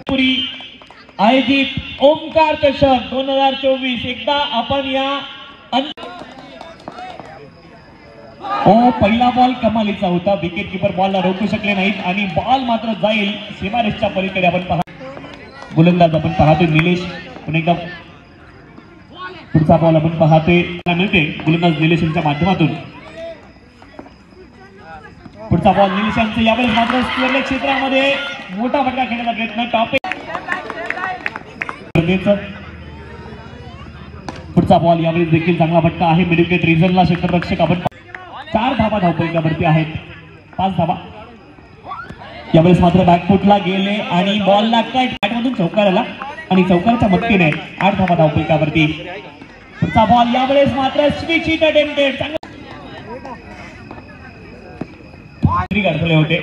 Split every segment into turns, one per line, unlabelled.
पुरी आयोजित ओमकार चषक 2024 एकदा आपण या पहिला बॉल कमालीचा होता. विकेट कीपर बॉलला रोखू शकले नाहीत आणि बॉल मात्र जाईल सीमारेषच्या पलीकडे. आपण पहा गोलंदाज आपण पाहतोय निलेश. पुन्हा एकदा पुढचा बॉल आपण पाहतोय मिळते गोलंदाज निलेश यांच्या माध्यमातून. पुढचा बॉल निलेश यांचं यावेळेस मात्र स्क्वेअर क्षेत्रामध्ये मोठा फटका खेळण्याचा प्रयत्न. टॉप पुढचा बॉल यावेळेस देखील चांगला फटका आहे. मिड विकेट रिझनला क्षेत्ररक्षक आपण 4 धावा धावपळीकावरती आहेत. 5 धावा यावेळेस मात्र बॅकफुटला गेले आणि बॉलला कट बॅटमधून चौकाराला आणि चौकाराच्या मदतीने 8 धावा धावपळीकावरती. पुढचा बॉल यावेळेस मात्र स्विच हिट अटेम्प्टेड अडथळे होते.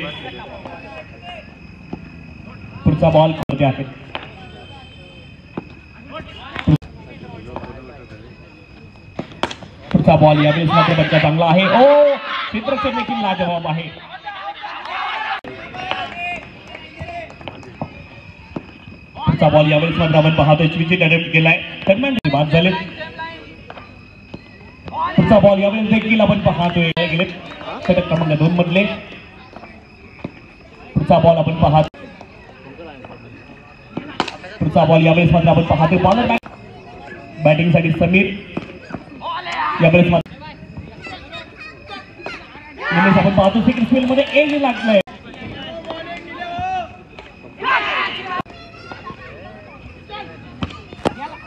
पुढचा बॉल होते आहे. पुढचा बॉल यावेळेस मात्र बच्चा चांगला आहे. ओ क्षेत्ररक्षक देखील लाजवाब आहे. पुढचा बॉल यावेळेस मात्र आपण पाहतोय स्विच हिट अटेम्प्ट केलाय. दरम्यान बाद झाले. पुढचा बॉल यावेळेस देखील आपण पाहतोय गेले षटक क्रमांक 2 मधले. पुढचा बॉल आपण पाहतो. पुढचा बॉल यावेळेस मात्र आपण पाहतोय बॉलर बॅटिंग साठी समीर. यावेळेस आपण पाहतो सेकंड स्पेल मध्ये एज लागलाय.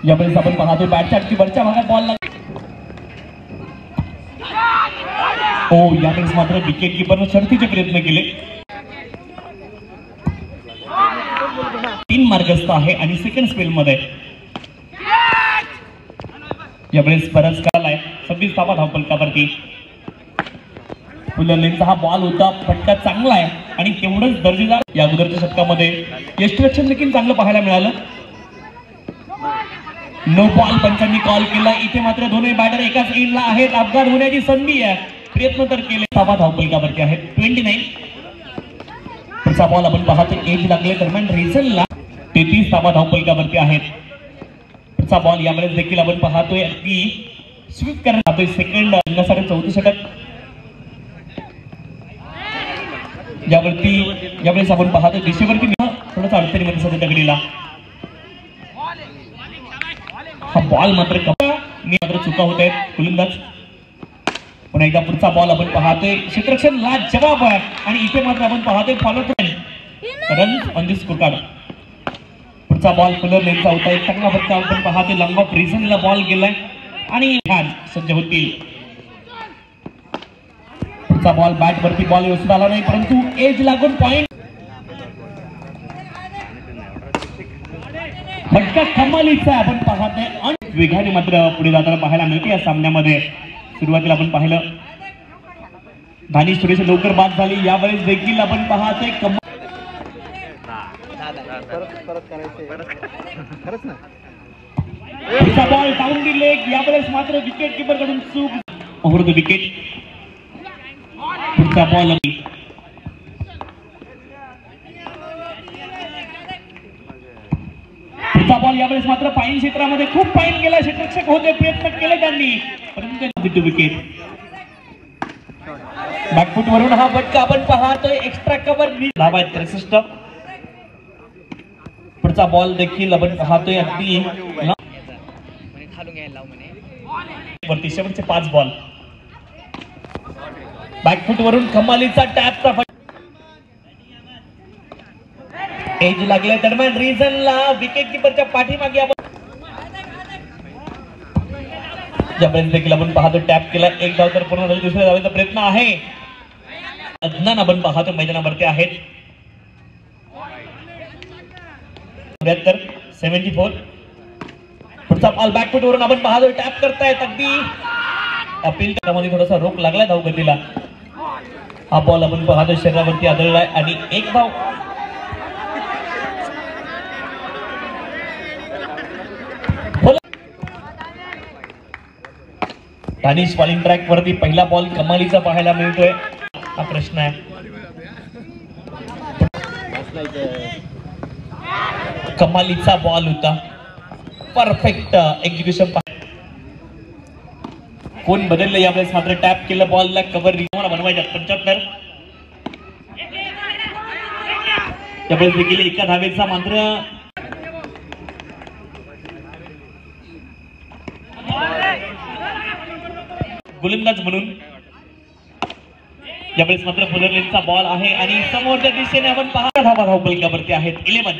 यावेळेस आपण पाहतोय बॅटच्या अगदी वरच्या भागात बॉल लागला. ओ यावेळेस मात्र विकेट कीपरने शर्थीचे प्रयत्न केले. 3 मार्गस्थ आहे आणि सेकंड स्पेल मध्ये यावेळेस बराच काल आहे. 26 धावा धावपलकावरती. फुलरलेनचा हा बॉल होता. फटका चांगला आहे आणि तेवढंच दर्जेदार. या अगोदरच्या षटकामध्ये यष्टिरक्षण देखील चांगलं पाहायला मिळालं. नो बॉल पंचांनी कॉल केला. इथे मात्र दोन्ही बॅटर एकाच एंडला आहेत. अपघात होण्याची संधी आहे. प्रयत्न तर केले. धावा धावपलकावरती आहेत 29. पुढचा बॉल आपण पाहतो एज लागले. दरम्यान रिझनला 33 धावा धावपलकावरती आहेत. पुढचा बॉल यावेळेस देखील आपण पाहतोय अगदी स्वीप करण्यात जातोय. सेकंड रंगासाठी 4थं षटक यावरती. यावेळेस आपण पाहतोय दिशेवरती थोडंसं अडचणीमध्ये सध्या दगडीला. हा बॉल मात्र चुका होत आहेत. गोलंदाज पुन्हा एकदा पुढचा बॉल आपण पाहतोय. क्षेत्ररक्षण लाज जवाब आहे आणि इथे मात्र आपण पाहतोय follow run on the score card. पुढचा बॉल फुलर लेनचा होता. एक चांगला फटका आपण पाहतोय. लॉंग ऑफ रिझनला बॉल गेलाय आणि सज्ज होतील. पुढचा बॉल बॅट वरती बॉल व्यवस्थित आला नाही परंतु एज लागून पॉइंट. फटका कमालीचा आपण पाहतोय. वेगाने मात्र पुढे जाताना पाहायला मिळते या सामन्यामध्ये. सुरुवातीला आपण पाहिलं दानिश थोडेसे लवकर बाद झाली. यावेळेस देखील आपण पाहतोय बॉल डाऊन दी लेग. यावेळेस मात्र विकेट कीपर कडून चूक. Over the wicket. पुढचा बॉल पुढचा बॉल यावेळेस मात्र पाईन क्षेत्रामध्ये खूप पाईन गेला. क्षेत्ररक्षक होते प्रयत्न केले त्यांनी परंतु विकेट. बॅकफुट वरून हा फटका आपण पाहतोय. एक्स्ट्रा कव्हर धावा 63. पुढचा बॉल देखील आपण पाहतोय अगदी वरती शेवटचे 5 बॉल. बॅकफुट वरून कमालीचा टॅपचा एज लागले. दरम्यान रिझनला विकेट कीपरच्या पाठीमागे आपण यावेळेस देखील आपण पाहतो टॅप केला. एक धाव तर पूर्ण झाली. दुसऱ्या धावेचा प्रयत्न आहे. अज्ञान आपण पाहतो मैदानावरती आहेत. 74. पुढचा बॉल बॅकफुट वरून आपण पाहतो टॅप करतायत. अगदी अपील मध्ये थोडासा रोख लागला धाव गतीला. हा बॉल आपण पाहतो शरीरावरती आदळलाय आणि 1 धाव. दानिश बॉलिंग ट्रॅक वरती पहिला बॉल कमालीचा पाहायला मिळतोय. हा प्रश्न आहे. कमालीचा बॉल होता, परफेक्ट एक्झिक्युशन. कोण बदललं यावेळेस मात्र टॅप केलं बॉलला, कव्हर रिमोला बनवायच्या 75. यावेळेस देखील एका धावेचा मात्र गोलंदाज म्हणून यावेळेस मात्र फुलरलेनचा बॉल आहे आणि समोरच्या दिशेने आपण पहा धावा धावपलकावरती आहेत 11.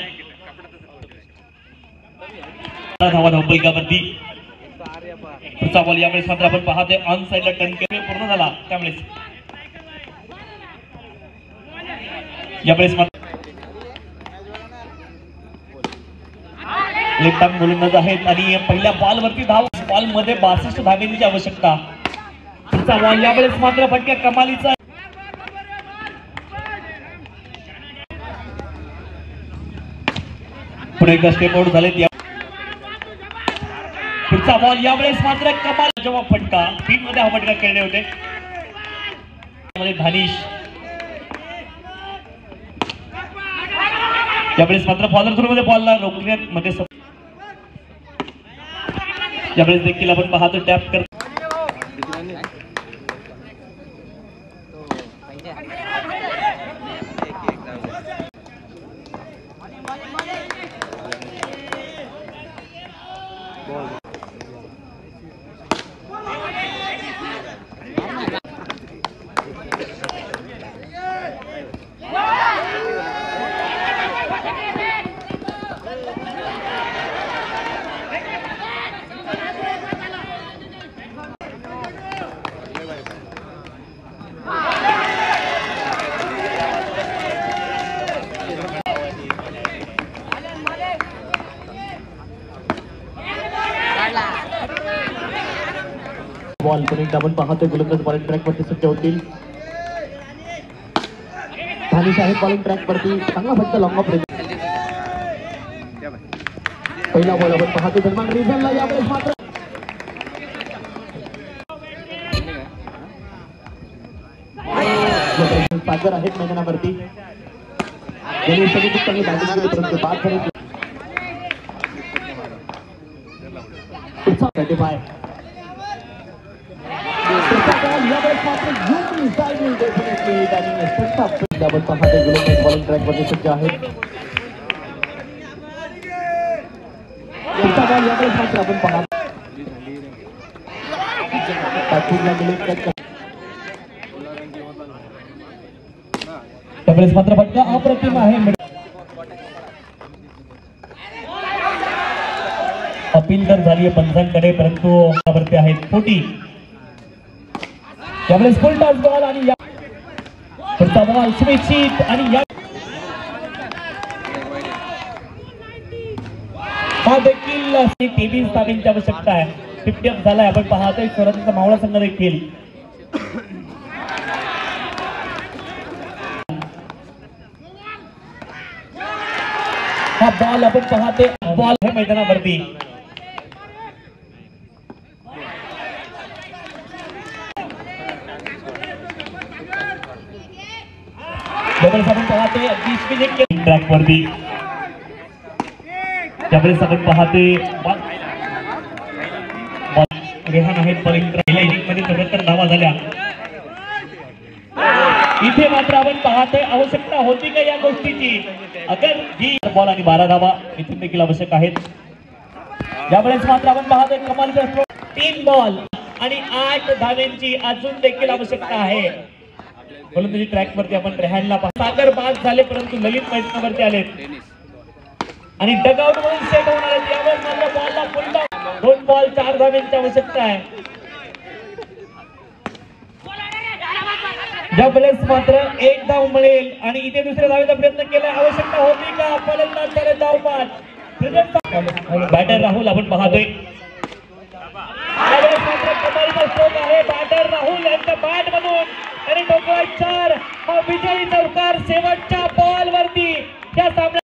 धावा धावपलकावरती पुढचा बॉल यावेळेस मात्र आपण पाहतोय ऑन साइडला टर्न केले, पूर्ण झाला. त्यामुळे यावेळेस मात्र लेफ्ट आर्म गोलंदाज आहेत आणि पहिल्या बॉल वरती धाव, बॉल मध्ये 62 धावेची आवश्यकता. पुढचा बॉल यावेळेस मात्र फटका कमालीचा. पुढे एकदा स्टेप आउट झालेत. पुढचा बॉल यावेळेस मात्र कमाल, जेव्हा फटका टीम मध्ये हा फटका खेळले होते धानिश. यावेळेस मात्र फॉलोर थ्रू मध्ये बॉलला रोखण्यात मध्ये यावेळेस देखील आपण पाहतो टॅप कर. बॉल पुन्हा आपण पाहतो गोलंदाज बॉलिंग ट्रॅक वरती सज्ज होतील. धानिश आहे बॉलिंग ट्रॅक वरती, चांगला फटका लॉंग ऑफ रेंज. पहिला बॉल आपण पाहतो सलमान रिझलला, यावेळेस मात्र सागर आहेत मैदानावरती. चांगली बॅटिंग केली परंतु बाद झाली. 35 बॉलिंग ट्रॅक वरती सज्ज आहेत. मात्र आपण पाहतो त्यावेळेस मात्र फटका अप्रतिम आहे. अपील तर झाली आहे पंचांकडे, परंतु वरती आहेत 40. यावेळेस फुल टॉस बॉल आणि पुढचा बॉल सुनिश्चित आणि हा देखील 23 धावांची आवश्यकता आहे. 50 अप झालाय. आपण पाहतोय स्वराज्याचा मावळा संघ देखील हा बॉल आपण पाहते, बॉल आहे मैदानावरती. आपण पाहते 20 मिनिट ट्रॅक वरती. त्यावेळेस आपण पाहते रेहान आहेत बॉलिंग पहिल्या इनिंग मध्ये 74 धावा झाल्या. इथे मात्र आपण पाहतोय आवश्यकता होती का या गोष्टीची. अगर ही बॉल आणि 12 धावा इथून देखील आवश्यक आहेत. यावेळेस मात्र आपण पाहतोय कमालीचा स्ट्रोक, 3 बॉल आणि 8 धावांची अजून देखील आवश्यकता आहे. गोलंदाजी ट्रॅक वरती आपण रेहानला सागर बाद झाले, परंतु ललित मैदानावरती आले आणि डगआउट म्हणून सेट होणार आहेत. यावेळेस मात्र बॉलला पुन्हा 2 बॉल 4 धावांची आवश्यकता आहे. यावेळेस मात्र 1 धाव मिळेल आणि इथे दुसऱ्या धावेचा प्रयत्न केला. आवश्यकता होती का. फलंदाज झाले धाव बाद. बॅटर राहुल आपण पाहतोय. यावेळेस मात्र कमालीचा स्ट्रोक आहे. बॅटर राहुल यांच्या बॅट मधून आणि ठोकलाय 4. हा विजयी चौकार शेवटच्या बॉल वरती. त्या सामन्यात